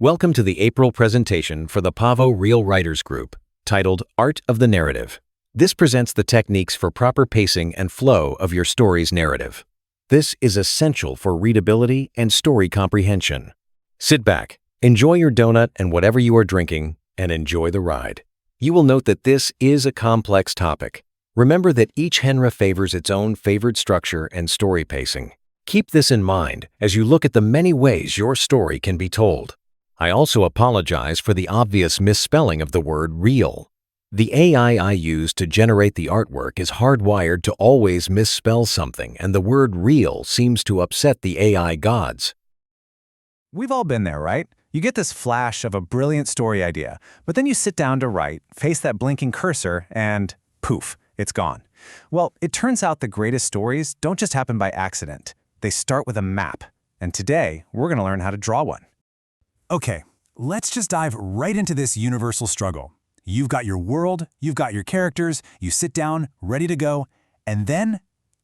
Welcome to the April presentation for the Pavo Real Writers Group, titled Art of the Narrative. This presents the techniques for proper pacing and flow of your story's narrative. This is essential for readability and story comprehension. Sit back, enjoy your donut and whatever you are drinking, and enjoy the ride. You will note that this is a complex topic. Remember that each genre favors its own favored structure and story pacing. Keep this in mind as you look at the many ways your story can be told. I also apologize for the obvious misspelling of the word real. The AI I use to generate the artwork is hardwired to always misspell something, and the word real seems to upset the AI gods. We've all been there, right? You get this flash of a brilliant story idea, but then you sit down to write, face that blinking cursor, and poof, it's gone. Well, it turns out the greatest stories don't just happen by accident. They start with a map, and today we're going to learn how to draw one. Okay, let's just dive right into this universal struggle. You've got your world, you've got your characters, you sit down, ready to go, and then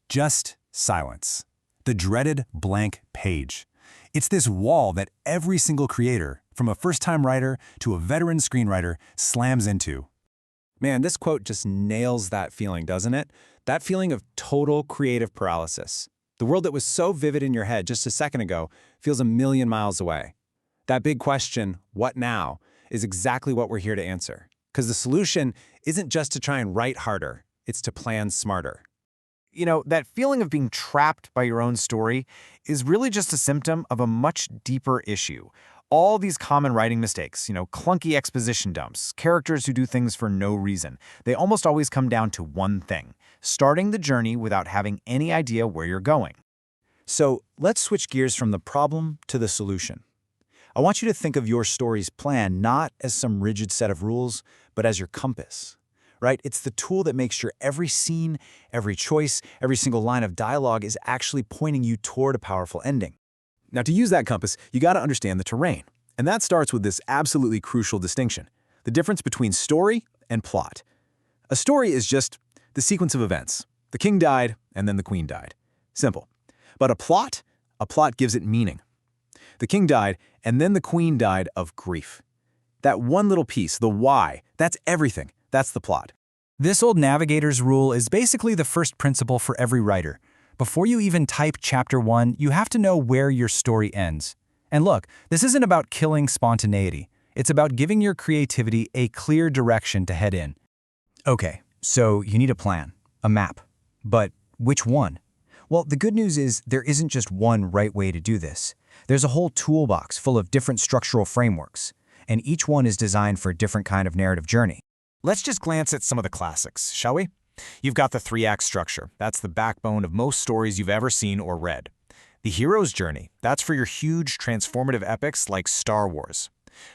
just silence. The dreaded blank page. It's this wall that every single creator, from a first-time writer to a veteran screenwriter, slams into. Man, this quote just nails that feeling, doesn't it? That feeling of total creative paralysis. The world that was so vivid in your head just a second ago feels a million miles away. That big question, what now, is exactly what we're here to answer. Because the solution isn't just to try and write harder, it's to plan smarter. You know, that feeling of being trapped by your own story is really just a symptom of a much deeper issue. All these common writing mistakes, clunky exposition dumps, characters who do things for no reason, they almost always come down to one thing: starting the journey without having any idea where you're going. So let's switch gears from the problem to the solution. I want you to think of your story's plan not as some rigid set of rules, but as your compass, right? It's the tool that makes sure every scene, every choice, every single line of dialogue is actually pointing you toward a powerful ending. Now, to use that compass, you got to understand the terrain. And that starts with this absolutely crucial distinction: the difference between story and plot. A story is just the sequence of events. The king died, and then the queen died. Simple. But a plot gives it meaning. The king died, and then the queen died of grief. That one little piece, the why, that's everything. That's the plot. This old navigator's rule is basically the first principle for every writer. Before you even type chapter 1, you have to know where your story ends. And look, this isn't about killing spontaneity. It's about giving your creativity a clear direction to head in. Okay, so you need a plan, a map. But which one? Well, the good news is there isn't just one right way to do this. There's a whole toolbox full of different structural frameworks, and each one is designed for a different kind of narrative journey. Let's just glance at some of the classics, shall we? You've got the three-act structure. That's the backbone of most stories you've ever seen or read. The hero's journey, that's for your huge transformative epics like Star Wars.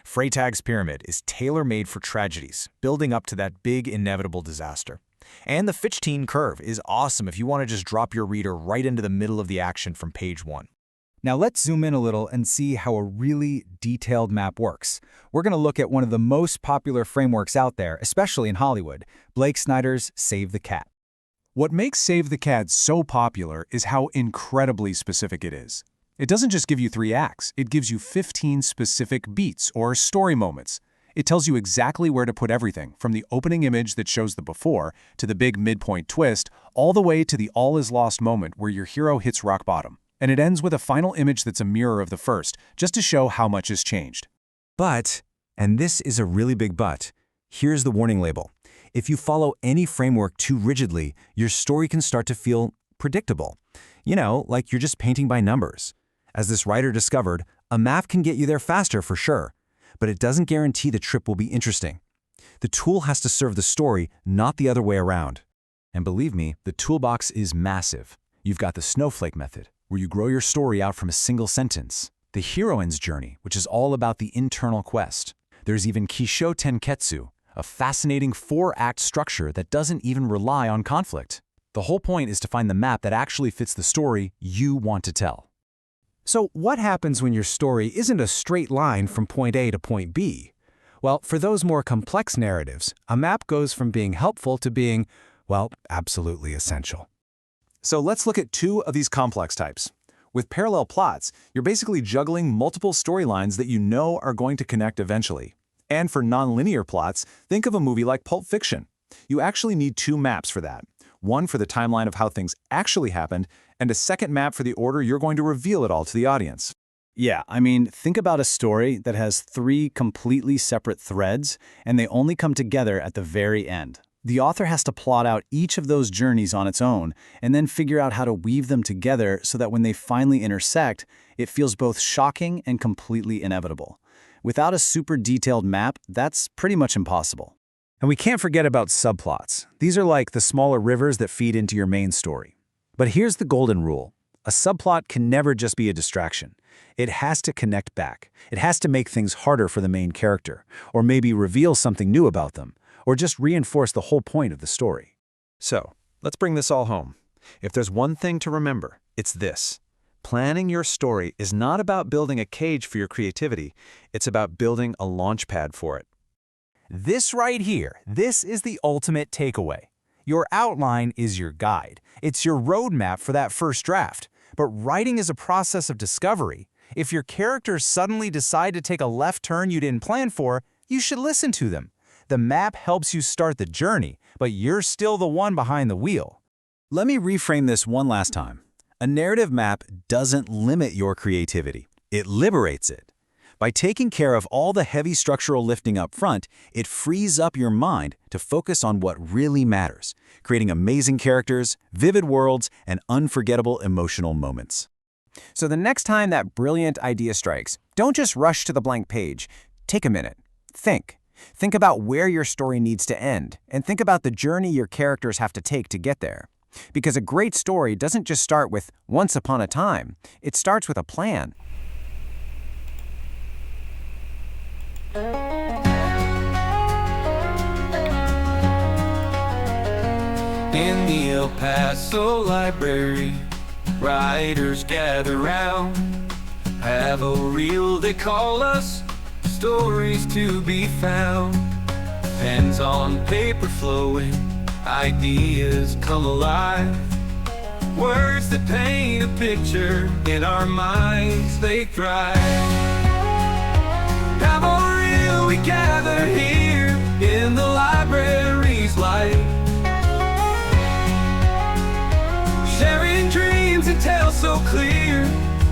Freytag's pyramid is tailor-made for tragedies, building up to that big inevitable disaster. And the Fichtine curve is awesome if you want to just drop your reader right into the middle of the action from page 1. Now let's zoom in a little and see how a really detailed map works. We're going to look at one of the most popular frameworks out there, especially in Hollywood, Blake Snyder's Save the Cat. What makes Save the Cat so popular is how incredibly specific it is. It doesn't just give you 3 acts, it gives you 15 specific beats or story moments. It tells you exactly where to put everything, from the opening image that shows the before, to the big midpoint twist, all the way to the all is lost moment where your hero hits rock bottom. And it ends with a final image that's a mirror of the first, just to show how much has changed. But, and this is a really big but, here's the warning label. If you follow any framework too rigidly, your story can start to feel predictable. Like you're just painting by numbers. As this writer discovered, a map can get you there faster for sure, but it doesn't guarantee the trip will be interesting. The tool has to serve the story, not the other way around. And believe me, the toolbox is massive. You've got the snowflake method, where you grow your story out from a single sentence. The heroine's journey, which is all about the internal quest. There's even Kisho Tenketsu, a fascinating 4-act structure that doesn't even rely on conflict. The whole point is to find the map that actually fits the story you want to tell. So what happens when your story isn't a straight line from point A to point B? Well, for those more complex narratives, a map goes from being helpful to being, well, absolutely essential. So let's look at 2 of these complex types. With parallel plots, you're basically juggling multiple storylines that you know are going to connect eventually. And for nonlinear plots, think of a movie like Pulp Fiction. You actually need two maps for that. One for the timeline of how things actually happened, and a second map for the order you're going to reveal it all to the audience. Yeah, I mean, think about a story that has three completely separate threads, and they only come together at the very end. The author has to plot out each of those journeys on its own, and then figure out how to weave them together so that when they finally intersect, it feels both shocking and completely inevitable. Without a super detailed map, that's pretty much impossible. And we can't forget about subplots. These are like the smaller rivers that feed into your main story. But here's the golden rule. A subplot can never just be a distraction. It has to connect back. It has to make things harder for the main character, or maybe reveal something new about them, or just reinforce the whole point of the story. So, let's bring this all home. If there's one thing to remember, it's this. Planning your story is not about building a cage for your creativity. It's about building a launch pad for it. This right here, this is the ultimate takeaway. Your outline is your guide. It's your roadmap for that first draft. But writing is a process of discovery. If your characters suddenly decide to take a left turn you didn't plan for, you should listen to them. The map helps you start the journey, but you're still the one behind the wheel. Let me reframe this one last time. A narrative map doesn't limit your creativity. It liberates it. By taking care of all the heavy structural lifting up front, it frees up your mind to focus on what really matters, creating amazing characters, vivid worlds, and unforgettable emotional moments. So the next time that brilliant idea strikes, don't just rush to the blank page. Take a minute. Think. Think about where your story needs to end, and think about the journey your characters have to take to get there. Because a great story doesn't just start with once upon a time. It starts with a plan. In the El Paso library, writers gather round. Pavo reel, they call us, stories to be found. Pens on paper flowing, ideas come alive. Words that paint a picture, in our minds they thrive. Pavo reel, we gather here in the library's light, sharing dreams and tales so clear,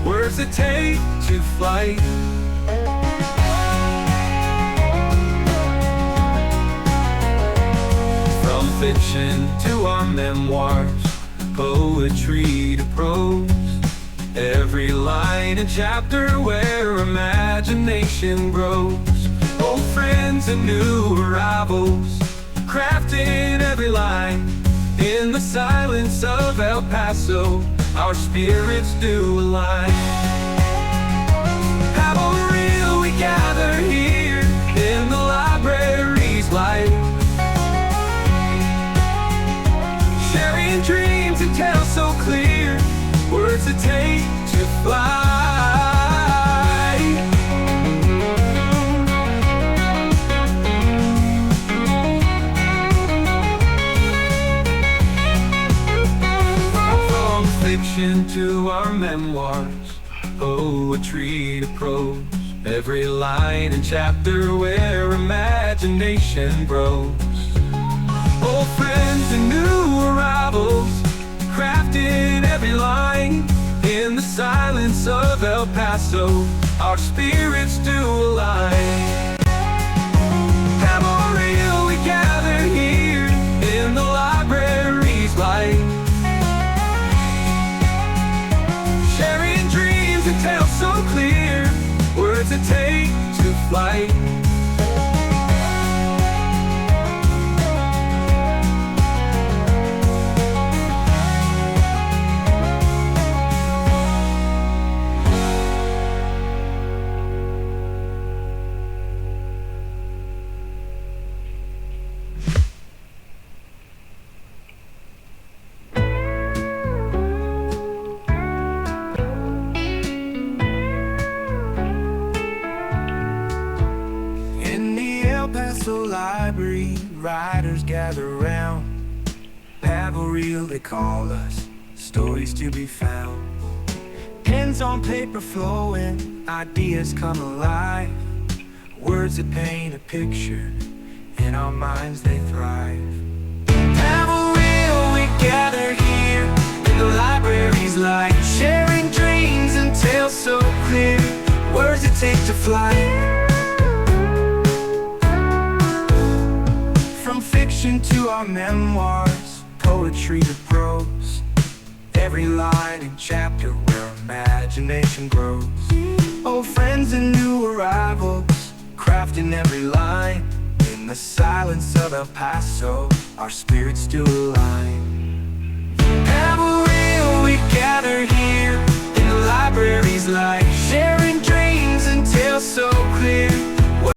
words that take to flight. From fiction to our memoirs, poetry to prose, every line and chapter where imagination grows. Old friends and new arrivals, crafting every line. In the silence of El Paso, our spirits do align. Pavo reel, we gather here in the library's light, sharing dreams and tales so clear, words that take to fly. From fiction to our memoirs, poetry to prose, every line and chapter where imagination grows. Old friends and new arrivals, crafting every line. In the silence of El Paso, our spirits do align. Pavo reel, we gather here in the library's light, sharing dreams and tales so clear, words that take to flight. Library, writers gather round. Pavo reel, they call us, stories to be found. Pens on paper flowing, ideas come alive. Words that paint a picture, in our minds they thrive. Pavo real, we gather here in the library's light, sharing dreams and tales so clear, words that take to fly. From fiction to our memoirs, poetry to prose, every line and chapter where imagination grows. Old friends and new arrivals, crafting every line. In the silence of El Paso, our spirits do align. Pavo real, we gather here in the library's light, sharing dreams and tales so clear,